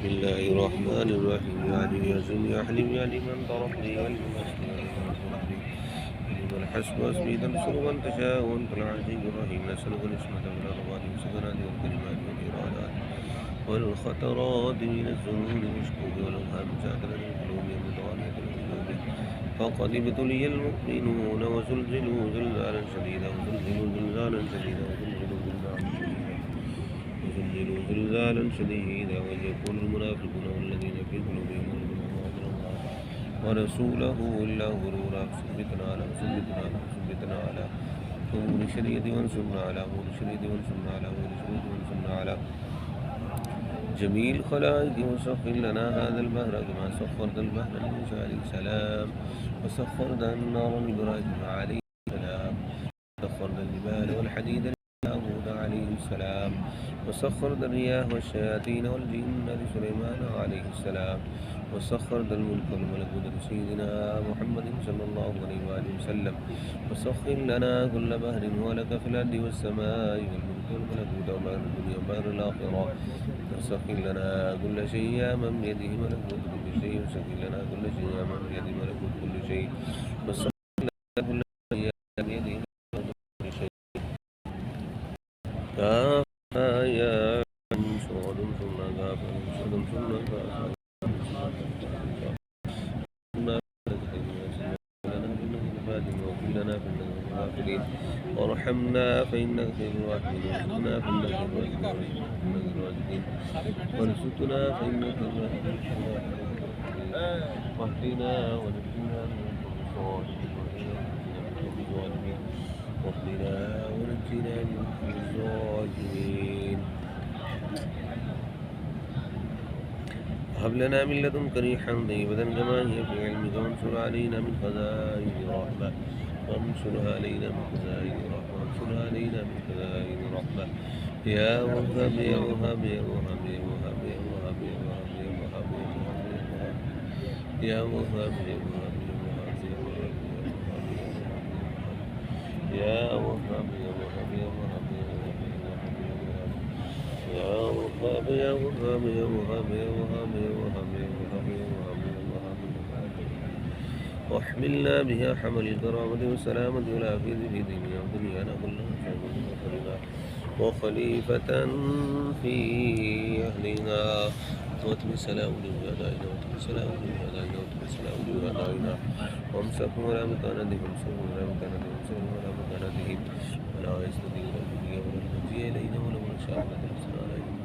بسم الله الرحمن الرحيم يا علي يا زن يا حليم يا لمن ضربني والمسلم لمن الحسب واسمي تنصر من تشاء وانت العزيز الرحيم نسألك الاسمة والأرض والسكنات والكلمات والإرادات والخطرات من الظنون والشكوك والأوهام ساكنة القلوب المتوالية القلوب فقد ابتلي المؤمنون وزلزلوا زلزالا شديدا وزلزلوا زلزالا شديدا وزلزلوا زلزالا شديدا وزلزلوا زلزالا شديدا ويقول المنافقون والذين في قلوبهم مرض ورسوله إلا غرورا ثبتنا على أمور الشريعة وانصرنا على أمور الشريعة وانصرنا على أمور الشريعة وانصرنا على جميع الخلائق وسخر لنا هذا البحر كما سخرت البحر لموسى عليه السلام وسخرت النار لإبراهيم عليه السلام وسخرت الجبال والحديد لداود عليه السلام وسخرت الرياح والشياطين والجن لسليمان عليه السلام وسخرت الملك والملكوت لسيدنا محمد صلى الله عليه وآله وسلم وسخر لنا كل بحر ولك في الأرض والسماء والملك والملكوت وبحر الدنيا وبحر الآخرة وسخر لنا كل شيء يا من بيده ملكوت كل شيء وسخر لنا كل شيء يا من بيده ملكوت كل شيء وسخر لنا كل شيء يا من بيده ملكوت كل شيء كافها يا صاد ثم كافا صاد ثم كافا وارحمنا فإنك خير الراحمين وارزقنا فإنك خير الراحمين وارزقنا فإنك خير الراحمين واهدنا ونجنا من الظالمين واهدنا ونجنا من الظالمين هب لنا من لدنك ريحا طيبة كما هي في علمك وانشر علينا من خزائن رحمة وانشرها علينا من خزائن رحمة وانشرها علينا من خزائن رحمة يا وهاب يا وهاب يا وهاب يا وهاب يا وهاب يا وهاب يا وهاب يا وهاب يا وهاب يا وهاب يا وهاب يا وهاب يا وهاب يا وهاب يا وهاب يا وهاب يا وهاب يا وهاب يا وهاب واحملنا بها حمل الكرامة والسلامة والعافية في ديننا ودنيانا كلها وخليفة في أهلنا واتم السلام لأعدائنا واتم السلام لأعدائنا واتم السلام لأعدائنا وامسكهم على مكانتهم وامسكهم على مكانتهم وامسكهم على مكانتهم ولا يستطيعون الدنيا ولا المجيء إلينا ولو نشاء لتمسنا عليهم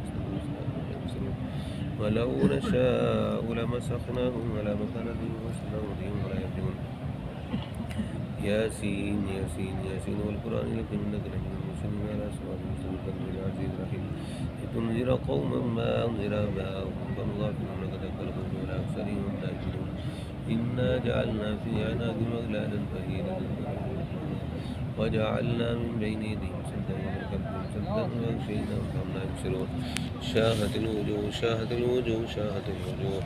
ولو نشاء لمسخناهم على مكانتهم وسنودهم ولا يهدون ياسين ياسين ياسين والقرآن الحكيم إنك لمن المرسلين على صراط مستقيم العزيز الرحيم لتنذر قوما ما أنذر آباءهم فهم غافلون قد أكلهم ولا أكثرهم داخلون إنا جعلنا في أعناقهم أغلالا فهي وجعلنا من بين يديهم سدا ومن خلفهم سدا وأغشيناهم فهم لا يبصرون شاهت الوجوه شاهت الوجوه شاهت الوجوه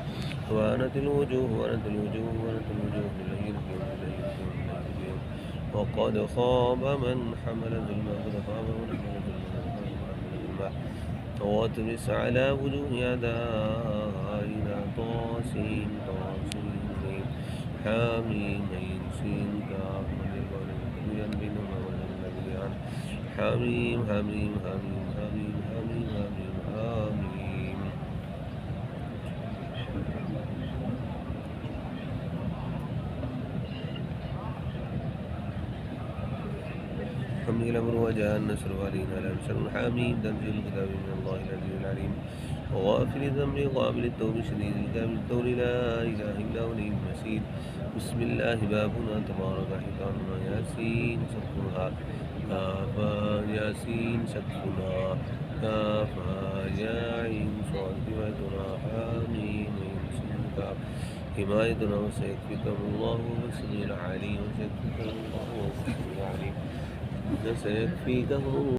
وانت الوجوه وانت الوجوه وانت الوجوه بالليل وقد خاب من حمل ظلما قد خاب من حمل ظلما واترس على وجوه أعدائنا طاسين طاسين حامين سين كاف حميم حميم حميم حميم حميم حميم حميم حمد الأمر وجاء النصر علينا لنصر حميم تنزيل الكتاب من الله العزيز العليم وغافل الذنب قابل التوب شديد الكتاب التور لا إله إلا هو العلي المسير بسم الله بابنا تبارك حيطاننا ياسين سقفها كافا ياسين سقفنا كافا يا عين صاد حمايتنا حامين كاف حمايتنا وسيكفيكم الله والسميع العليم وسيكفيكم الله والسميع العليم سيكفيكهم